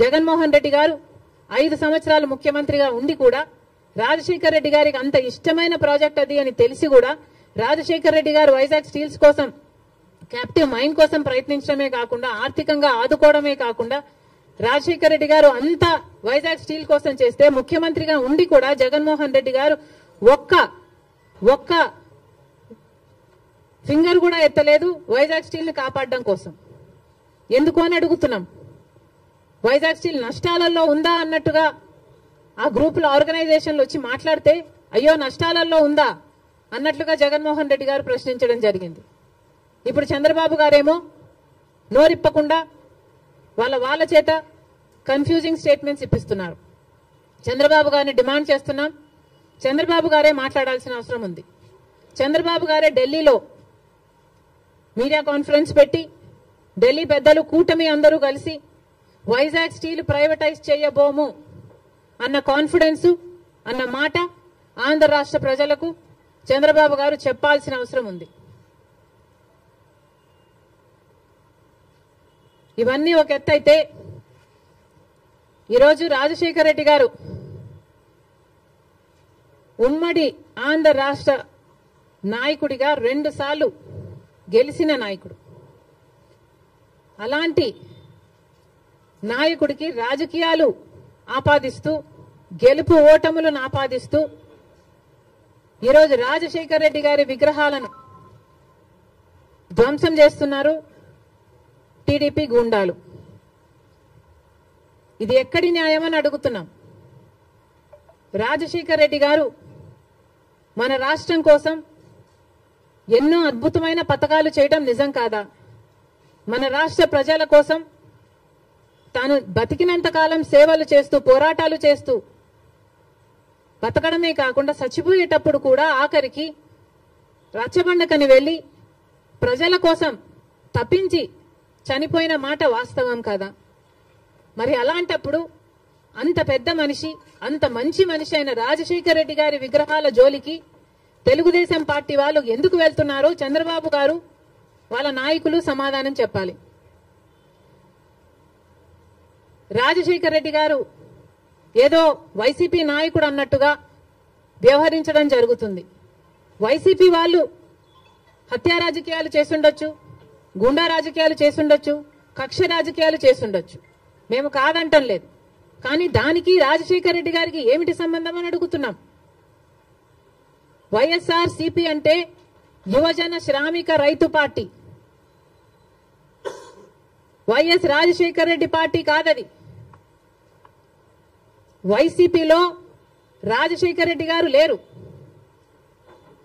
జగన్మోహన్ రెడ్డి గారు 5 సంవత్సరాలు ముఖ్యమంత్రిగా ఉండి కూడా రాజశేఖర్ రెడ్డి గారికి అంత ఇష్టమైన ప్రాజెక్ట్ అది అని తెలిసి కూడా రాజశేఖర్ రెడ్డి గారు వైజాగ్ స్టీల్స్ కోసం క్యాప్టివ్ మైన్ కోసం ప్రయత్నించడమే కాకుండా ఆర్థికంగా ఆదుకోవడమే కాకుండా రాజశేఖర్ రెడ్డి గారు అంతా వైజాగ్ స్టీల్ కోసం చేస్తే ముఖ్యమంత్రిగా ఉండి కూడా జగన్మోహన్ రెడ్డి గారు ఒక్క ఫింగర్ కూడా ఎత్తలేదు వైజాగ్ స్టీల్ ని కాపాడడం కోసం. ఎందుకు అని అడుగుతున్నాం. వైజాగ్ స్టీల్ నష్టాలలో ఉందా అన్నట్టుగా ఆ గ్రూపుల ఆర్గనైజేషన్లు వచ్చి మాట్లాడితే అయ్యో నష్టాలలో ఉందా అన్నట్లుగా జగన్మోహన్ రెడ్డి గారు ప్రశ్నించడం జరిగింది. ఇప్పుడు చంద్రబాబు గారేమో నోరిప్పకుండా వాళ్ళ చేత కన్ఫ్యూజింగ్ స్టేట్మెంట్స్ ఇప్పిస్తున్నారు. చంద్రబాబు గారిని డిమాండ్ చేస్తున్నాం. చంద్రబాబు గారే మాట్లాడాల్సిన అవసరం ఉంది. చంద్రబాబు గారే ఢిల్లీలో మీడియా కాన్ఫరెన్స్ పెట్టి ఢిల్లీ పెద్దలు కూటమి అందరూ కలిసి వైజాగ్ స్టీల్ ప్రైవేటైజ్ చేయబోము అన్న కాన్ఫిడెన్స్ అన్న మాట ఆంధ్ర రాష్ట్ర ప్రజలకు చంద్రబాబు గారు చెప్పాల్సిన అవసరం ఉంది. ఇవన్నీ ఒక ఎత్తు అయితే ఈరోజు రాజశేఖర్ రెడ్డి గారు ఉమ్మడి ఆంధ్ర రాష్ట్ర నాయకుడిగా 2 సార్లు గెలిచిన నాయకుడు. అలాంటి నాయకుడికి రాజకీయాలు ఆపాదిస్తూ గెలుపు ఓటములను ఆపాదిస్తూ ఈరోజు రాజశేఖర్ రెడ్డి గారి విగ్రహాలను ధ్వంసం చేస్తున్నారు టీడీపీ గూండాలు. ఇది ఎక్కడి న్యాయమని అడుగుతున్నాం. రాజశేఖర్ రెడ్డి గారు మన రాష్ట్రం కోసం ఎన్నో అద్భుతమైన పథకాలు చేయడం నిజం కాదా? మన రాష్ట్ర ప్రజల కోసం తాను బతికినంత కాలం సేవలు చేస్తూ పోరాటాలు చేస్తూ బతకడమే కాకుండా చచ్చిపోయేటప్పుడు కూడా ఆఖరికి రచ్చబండకని వెళ్లి ప్రజల కోసం తప్పించి చనిపోయిన మాట వాస్తవం కదా? మరి అలాంటప్పుడు అంత పెద్ద మనిషి అంత మంచి మనిషి అయిన రాజశేఖర్ రెడ్డి గారి విగ్రహాల జోలికి తెలుగుదేశం పార్టీ వాళ్ళు ఎందుకు వెళ్తున్నారో చంద్రబాబు గారు వాళ్ళ నాయకులు సమాధానం చెప్పాలి. రాజశేఖర్ రెడ్డి గారు ఏదో వైసీపీ నాయకుడు అన్నట్టుగా వ్యవహరించడం జరుగుతుంది. వైసీపీ వాళ్ళు హత్యా రాజకీయాలు చేసుండొచ్చు, గుండా రాజకీయాలు చేసుండొచ్చు, కక్ష రాజకీయాలు చేసుండొచ్చు, మేము కాదంటం లేదు. కానీ దానికి రాజశేఖర్ రెడ్డి గారికి ఏమిటి సంబంధం అని అడుగుతున్నాం. వైఎస్ఆర్ సిపి అంటే యువజన శ్రామిక రైతు party. YS Rajasekhar Reddy party కాదది. వైసీపీలో రాజశేఖర్ రెడ్డి గారు లేరు.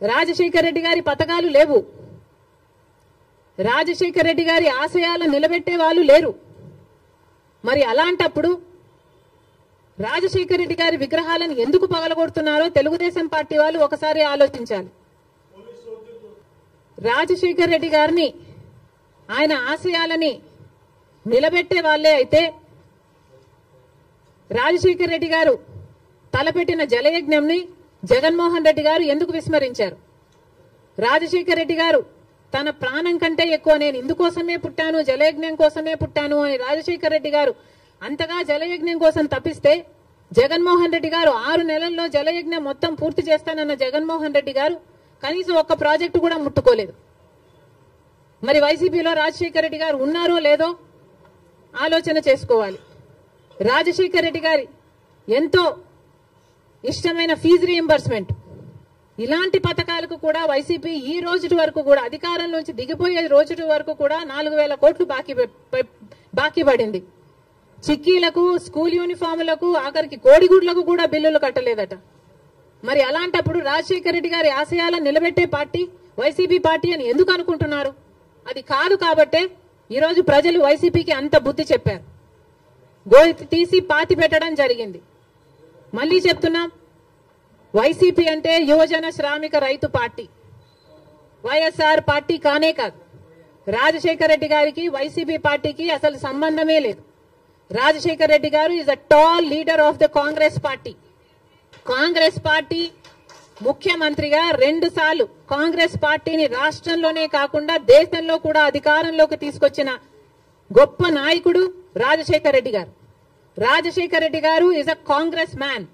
రాజశేఖర్ రెడ్డి గారి పథకాలు లేవు. రాజశేఖర్ రెడ్డి గారి ఆశయాలను నిలబెట్టే వాళ్ళు లేరు. మరి అలాంటప్పుడు రాజశేఖర్ రెడ్డి గారి విగ్రహాలను ఎందుకు పగలగొడుతున్నారో తెలుగుదేశం పార్టీ వాళ్ళు ఒకసారి ఆలోచించాలి. రాజశేఖర్ రెడ్డి గారిని ఆయన ఆశయాలని నిలబెట్టే వాళ్లే అయితే రాజశేఖర్ రెడ్డి గారు తలపెట్టిన జలయజ్ఞంని జగన్మోహన్ రెడ్డి గారు ఎందుకు విస్మరించారు? రాజశేఖర్ రెడ్డి గారు తన ప్రాణం కంటే ఎక్కువ నేను ఇందుకోసమే పుట్టాను, జలయజ్ఞం కోసమే పుట్టాను అని రాజశేఖర్ రెడ్డి గారు అంతగా జలయజ్ఞం కోసం తప్పిస్తే జగన్మోహన్ రెడ్డి గారు 6 నెలల్లో జలయజ్ఞం మొత్తం పూర్తి చేస్తానన్న జగన్మోహన్ రెడ్డి గారు కనీసం ఒక్క ప్రాజెక్టు కూడా ముట్టుకోలేదు. మరి వైసీపీలో రాజశేఖర్ రెడ్డి గారు ఉన్నారో లేదో ఆలోచన చేసుకోవాలి. రాజశేఖర్ రెడ్డి గారి ఎంతో ఇష్టమైన ఫీజు రీయింబర్స్మెంట్ ఇలాంటి పథకాలకు కూడా వైసీపీ ఈ రోజు వరకు కూడా అధికారంలోంచి దిగిపోయే రోజు వరకు కూడా 4,000 కోట్లు బాకీ పడింది. చిక్కీలకు, స్కూల్ యూనిఫాములకు, ఆఖరికి కోడిగుడ్లకు కూడా బిల్లులు కట్టలేదట. మరి అలాంటప్పుడు రాజశేఖర్ రెడ్డి గారి ఆశయాలను నిలబెట్టే పార్టీ వైసీపీ పార్టీ అని ఎందుకు అనుకుంటున్నారు? అది కాదు కాబట్టే ఈరోజు ప్రజలు వైసీపీకి అంత బుద్ధి చెప్పారు. గోతి తీసి పాతి పెట్టడం జరిగింది. మళ్లీ చెప్తున్నాం, వైసీపీ అంటే యువజన శ్రామిక రైతు పార్టీ, వైఎస్ఆర్ పార్టీ కానే కాదు. రాజశేఖర్ రెడ్డి గారికి వైసీపీ పార్టీకి అసలు సంబంధమే లేదు. రాజశేఖర్ రెడ్డి గారు is a tall leader of the Congress party. Congress party ముఖ్యమంత్రిగా 2 సార్లు కాంగ్రెస్ పార్టీని రాష్ట్రంలోనే కాకుండా దేశంలో కూడా అధికారంలోకి తీసుకొచ్చిన గొప్ప నాయకుడు రాజశేఖర్ రెడ్డి గారు. Rajashekar Reddy Garu is a congressman.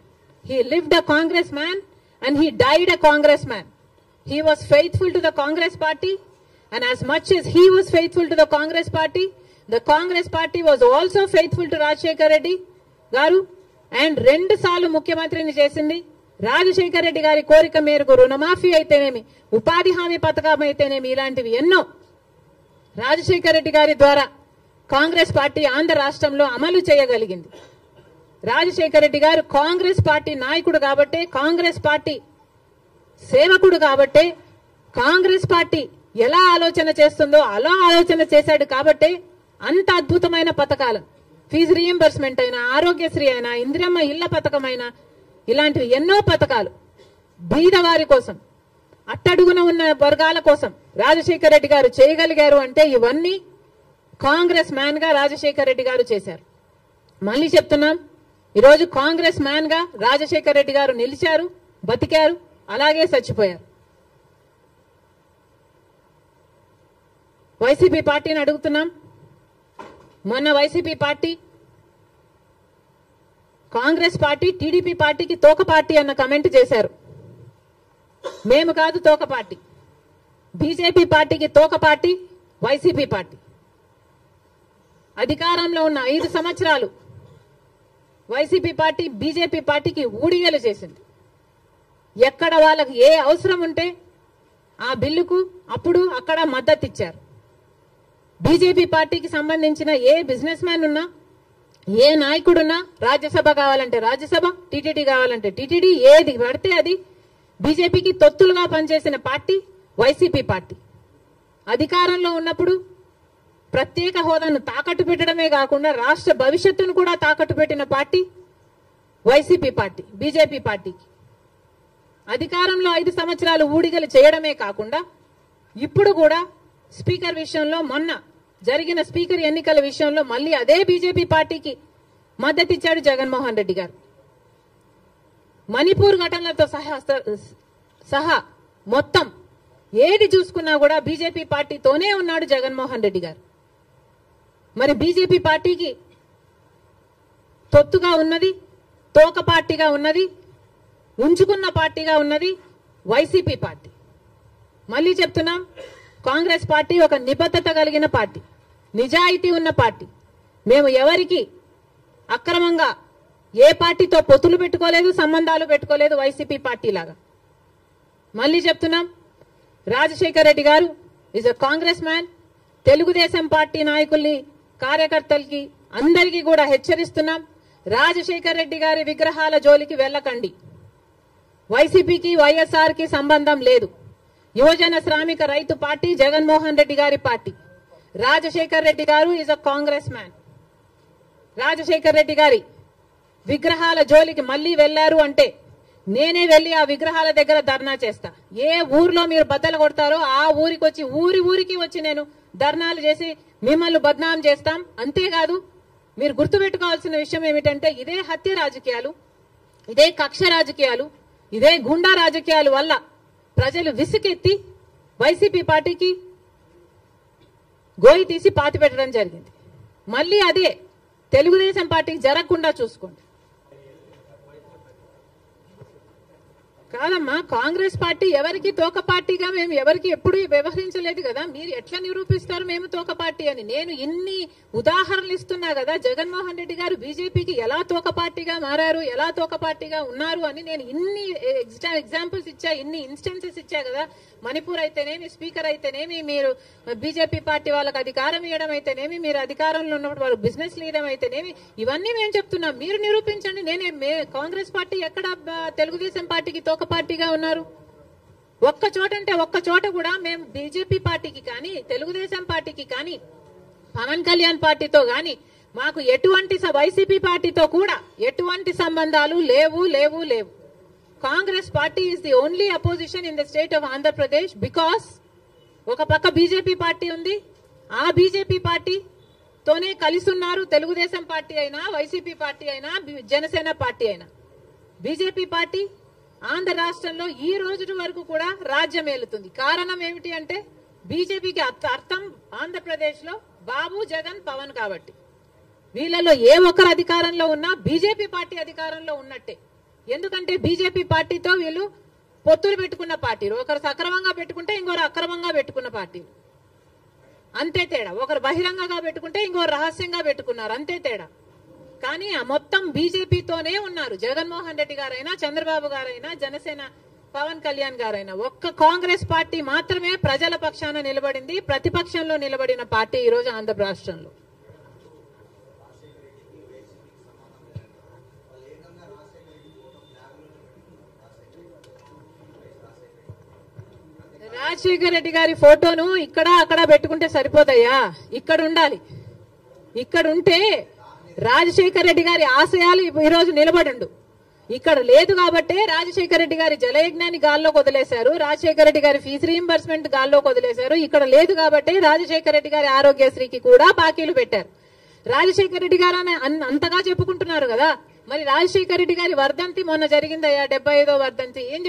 He lived a congressman and he died a congressman. He was faithful to the Congress party, and as much as he was faithful to the Congress party was also faithful to Rajashekar Reddy Garu, and 2 సార్లు ముఖ్యమంత్రిని చేసింది. రాజశేఖర్ రెడ్డి గారి కోరిక మేరకు రుణమాఫీ అయితేనేమి, ఉపాధి హామీ పథకం అయితేనేమి, ఇలాంటివి ఎన్నో రాజశేఖర్ రెడ్డి గారి ద్వారా కాంగ్రెస్ పార్టీ ఆంధ్ర రాష్ట్రంలో అమలు చేయగలిగింది. రాజశేఖర్ రెడ్డి గారు కాంగ్రెస్ పార్టీ నాయకుడు కాబట్టే, కాంగ్రెస్ పార్టీ సేవకుడు కాబట్టే, కాంగ్రెస్ పార్టీ ఎలా ఆలోచన చేస్తుందో అలా ఆలోచన చేశాడు కాబట్టే అంత అద్భుతమైన పథకాలు, ఫీజు రీయింబర్స్మెంట్ అయినా, ఆరోగ్యశ్రీ అయినా, ఇందిరమ్మ ఇళ్ల పథకం అయినా, ఇలాంటివి ఎన్నో పథకాలు బీదవారి కోసం, అట్టడుగున ఉన్న వర్గాల కోసం రాజశేఖర్ రెడ్డి గారు చేయగలిగారు అంటే ఇవన్నీ కాంగ్రెస్ మ్యాన్ గా రాజశేఖర్ రెడ్డి గారు చేశారు. మళ్ళీ చెప్తున్నాం, ఈరోజు కాంగ్రెస్ మ్యాన్ గా రాజశేఖర్ రెడ్డి గారు నిలిచారు, బతికారు, అలాగే చచ్చిపోయారు. వైసీపీ పార్టీని అడుగుతున్నాం. మొన్న YCP party Congress party TDP పార్టీకి తోక పార్టీ అన్న కమెంట్ చేశారు. మేము కాదు తోక పార్టీ, బీజేపీ పార్టీకి తోక పార్టీ వైసీపీ పార్టీ. అధికారంలో ఉన్న 5 సంవత్సరాలు వైసీపీ పార్టీ బీజేపీ పార్టీకి ఊడిగలు చేసింది. ఎక్కడ వాళ్ళకి ఏ అవసరం ఉంటే ఆ బిల్లుకు అప్పుడు అక్కడ మద్దతు ఇచ్చారు. బీజేపీ పార్టీకి సంబంధించిన ఏ బిజినెస్ మ్యాన్ ఉన్నా, ఏ నాయకుడున్నా, రాజ్యసభ కావాలంటే రాజ్యసభ, టీటీడీ కావాలంటే టీటీడీ, ఏది పడితే అది బీజేపీకి తొత్తులుగా పనిచేసిన పార్టీ వైసీపీ పార్టీ. అధికారంలో ఉన్నప్పుడు ప్రత్యేక హోదాను తాకట్టు పెట్టడమే కాకుండా రాష్ట్ర భవిష్యత్తును కూడా తాకట్టు పెట్టిన పార్టీ వైసీపీ పార్టీ. బీజేపీ పార్టీకి అధికారంలో 5 సంవత్సరాలు ఊడిగలు చేయడమే కాకుండా ఇప్పుడు కూడా స్పీకర్ విషయంలో, మొన్న జరిగిన స్పీకర్ ఎన్నికల విషయంలో మళ్ళీ అదే బీజేపీ పార్టీకి మద్దతిచ్చాడు జగన్మోహన్ రెడ్డి గారు. మణిపూర్ ఘటనలతో సహా మొత్తం ఏది చూసుకున్నా కూడా బీజేపీ పార్టీతోనే ఉన్నాడు జగన్మోహన్ రెడ్డి గారు. మరి బీజేపీ పార్టీకి తొత్తుగా ఉన్నది, తోక పార్టీగా ఉన్నది, ఉంచుకున్న పార్టీగా ఉన్నది వైసీపీ పార్టీ. మళ్ళీ చెప్తున్నాం, కాంగ్రెస్ పార్టీ ఒక నిబద్ధత కలిగిన పార్టీ, నిజాయితీ ఉన్న పార్టీ. మేము ఎవరికి అక్రమంగా ఏ పార్టీతో పొత్తులు పెట్టుకోలేదు, సంబంధాలు పెట్టుకోలేదు వైసీపీ పార్టీ లాగా. మళ్ళీ చెప్తున్నాం, రాజశేఖర్ రెడ్డి గారు is a Congress man. Telugu Desam party నాయకుల్ని, కార్యకర్తలకి, అందరికీ కూడా హెచ్చరిస్తున్నాం, రాజశేఖర్ రెడ్డి గారి విగ్రహాల జోలికి వెళ్ళకండి. వైసీపీకి వైఎస్ఆర్ కి సంబంధం లేదు. యువజన శ్రామిక రైతు పార్టీ జగన్మోహన్ రెడ్డి గారి పార్టీ. రాజశేఖర్ రెడ్డి గారు is a Congress man. Rajasekhar Reddy గారి విగ్రహాల జోలికి మళ్లీ వెళ్లారు అంటే నేనే వెళ్లి ఆ విగ్రహాల దగ్గర ధర్నా చేస్తా. ఏ ఊర్లో మీరు బద్దలు కొడతారో ఆ ఊరికి వచ్చి, ఊరికి వచ్చి నేను ధర్నాలు చేసి మిమ్మల్ని బద్నాం చేస్తాం. అంతేకాదు, మీరు గుర్తుపెట్టుకోవాల్సిన విషయం ఏమిటంటే, ఇదే హత్య రాజకీయాలు, ఇదే కక్ష రాజకీయాలు, ఇదే గుండా రాజకీయాల వల్ల ప్రజలు విసుకెత్తి వైసీపీ పార్టీకి గోయి తీసి పాతి పెట్టడం జరిగింది. మళ్ళీ అదే తెలుగుదేశం పార్టీకి జరగకుండా చూసుకోండి. కాదమ్మా, కాంగ్రెస్ పార్టీ ఎవరికి తోక పార్టీగా మేము ఎవరికి ఎప్పుడు వ్యవహరించలేదు కదా. మీరు ఎట్లా నిరూపిస్తారు మేము తోక పార్టీ అని? నేను ఇన్ని ఉదాహరణలు ఇస్తున్నా కదా, జగన్మోహన్ రెడ్డి గారు బీజేపీకి ఎలా తోక పార్టీగా మారారు, ఎలా తోక పార్టీగా ఉన్నారు అని నేను ఇన్ని ఎగ్జాంపుల్స్ ఇచ్చా, ఇన్ని ఇన్స్టెన్సెస్ ఇచ్చా కదా. మణిపూర్ అయితేనేమి, స్పీకర్ అయితేనేమి, మీరు బీజేపీ పార్టీ వాళ్ళకి అధికారం ఇవ్వడం అయితేనేమి, మీరు అధికారంలో ఉన్నప్పుడు వాళ్ళు బిజినెస్ లీడర్ అయితేనేమి, ఇవన్నీ మేము చెప్తున్నాం. మీరు నిరూపించండి. కాంగ్రెస్ పార్టీ ఎక్కడ తెలుగుదేశం పార్టీకి తోక పార్టీగా ఉన్నారు? ఒక్క చోట అంటే ఒక్క చోట కూడా మేము బీజేపీ పార్టీకి కానీ, తెలుగుదేశం పార్టీకి కానీ, పవన్ కళ్యాణ్ పార్టీతో కానీ మాకు ఎటువంటి, వైసీపీ పార్టీతో కూడా ఎటువంటి సంబంధాలు లేవు. Congress party is the only opposition in the state of Andhra Pradesh. Because ఒక పక్క బీజేపీ పార్టీ ఉంది, ఆ బీజేపీ పార్టీతోనే కలిసి ఉన్నారు తెలుగుదేశం పార్టీ అయినా, వైసీపీ పార్టీ అయినా, జనసేన పార్టీ అయినా. బీజేపీ పార్టీ ఆంధ్ర రాష్ట్రంలో ఈ రోజు వరకు కూడా రాజ్యం ఏలుతుంది. కారణం ఏమిటి అంటే, బీజేపీకి అర్థం ఆంధ్రప్రదేశ్ లో బాబు, జగన్, పవన్ కాబట్టి. వీళ్ళలో ఏ ఒక్కరు అధికారంలో ఉన్నా బీజేపీ పార్టీ అధికారంలో ఉన్నట్టే. ఎందుకంటే బీజేపీ పార్టీతో వీళ్ళు పొత్తులు పెట్టుకున్న పార్టీలు. ఒకరు సక్రమంగా పెట్టుకుంటే ఇంకొకరు అక్రమంగా పెట్టుకున్న పార్టీలు, అంతే తేడా. ఒకరు బహిరంగంగా పెట్టుకుంటే ఇంకొకరు రహస్యంగా పెట్టుకున్నారు, అంతే తేడా. కానీ ఆ మొత్తం బీజేపీతోనే ఉన్నారు. జగన్మోహన్ రెడ్డి గారైనా, చంద్రబాబు గారైనా, జనసేన పవన్ కళ్యాణ్ గారైనా. ఒక్క కాంగ్రెస్ పార్టీ మాత్రమే ప్రజల పక్షాన నిలబడింది, ప్రతిపక్షంలో నిలబడిన పార్టీ ఈ రోజు ఆంధ్ర రాష్ట్రంలో. రాజశేఖర రెడ్డి గారి ఫోటోను ఇక్కడ అక్కడ పెట్టుకుంటే సరిపోతాయా? ఇక్కడ ఉండాలి. ఇక్కడ ఉంటే రాజశేఖర రెడ్డి గారి ఆశయాలు ఈరోజు నిలబడిండు. ఇక్కడ లేదు కాబట్టే రాజశేఖర రెడ్డి గారి జలయజ్ఞాన్ని గాల్లోకి వదిలేశారు, రాజశేఖర రెడ్డి గారి ఫీజు రీయింబర్స్మెంట్ గాల్లోకి వదిలేశారు. ఇక్కడ లేదు కాబట్టే రాజశేఖర రెడ్డి గారి ఆరోగ్యశ్రీకి కూడా బాకీలు పెట్టారు. రాజశేఖర రెడ్డి గారు అంతగా చెప్పుకుంటున్నారు కదా, మరి రాజశేఖర రెడ్డి గారి వర్ధంతి మొన్న జరిగిందయ్యా, 75వ వర్ధంతి. ఏం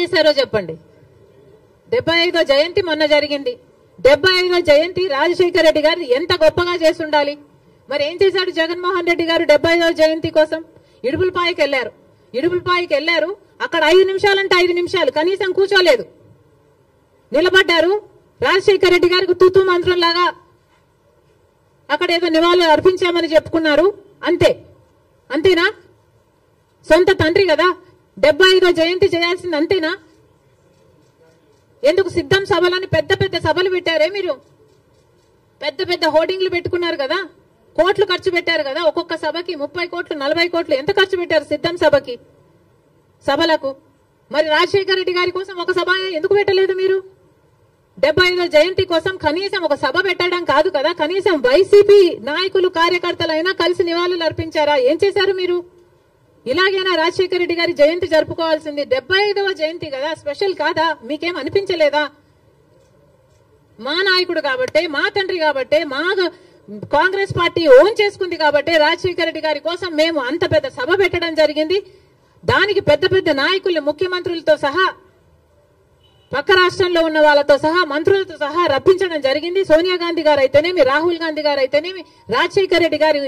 చేశారో చెప్పండి. 75వ జయంతి మొన్న జరిగింది. 75వ జయంతి రాజశేఖర రెడ్డి గారు ఎంత గొప్పగా చేసి ఉండాలి. మరి ఏం చేశాడు జగన్మోహన్ రెడ్డి గారు 75వ జయంతి కోసం? ఇడుపులపాయకి వెళ్లారు. అక్కడ 5 నిమిషాలంటే 5 నిమిషాలు కనీసం కూర్చోలేదు, నిలబడ్డారు. రాజశేఖర రెడ్డి గారికి తూతూ మంత్రం లాగా అక్కడ ఏదో నివాళులు అర్పించామని చెప్పుకున్నారు, అంతేనా? సొంత తండ్రి కదా, 75వ జయంతి చేయాల్సింది, అంతేనా? ఎందుకు సిద్ధం సభలని పెద్ద పెద్ద సభలు పెట్టారే మీరు? పెద్ద పెద్ద హోర్డింగ్లు పెట్టుకున్నారు కదా, కోట్లు ఖర్చు పెట్టారు కదా, ఒక్కొక్క సభకి 30 కోట్లు 40 కోట్లు ఎంత ఖర్చు పెట్టారు సిద్ధం సభలకు? మరి రాజశేఖర రెడ్డి గారి కోసం ఒక సభ ఎందుకు పెట్టలేదు మీరు? 75వ జయంతి కోసం కనీసం ఒక సభ పెట్టడం కాదు కదా, కనీసం వైసీపీ నాయకులు కార్యకర్తలైనా కలిసి నివాళులు అర్పించారా? ఏం చేశారు మీరు? ఇలాగైనా రాజశేఖర రెడ్డి గారి జయంతి జరుపుకోవాల్సింది. 75వ జయంతి కదా, స్పెషల్ కాదా? మీకేం అనిపించలేదా? మా నాయకుడు కాబట్టే, మా తండ్రి కాబట్టే, మా కాంగ్రెస్ పార్టీ ఓన్ చేసుకుంది కాబట్టే రాజశేఖర రెడ్డి గారి కోసం మేము అంత పెద్ద సభ పెట్టడం జరిగింది. దానికి పెద్ద పెద్ద నాయకులు, ముఖ్యమంత్రులతో సహా, పక్క రాష్ట్రంలో ఉన్న వాళ్ళతో సహా, మంత్రులతో సహా రప్పించడం జరిగింది. సోనియా గాంధీ గారు అయితేనేమి, రాహుల్ గాంధీ గారు అయితేనేమి రాజశేఖర రెడ్డి గారి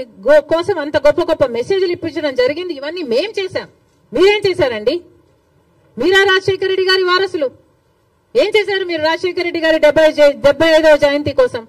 కోసం అంత గొప్ప గొప్ప మెసేజ్లు ఇప్పించడం జరిగింది. ఇవన్నీ మేం చేశాం. మీరేం చేశారండి? మీరా రాజశేఖర రెడ్డి గారి వారసులు? ఏం చేశారు మీరు రాజశేఖర రెడ్డి గారి 75వ జయంతి కోసం?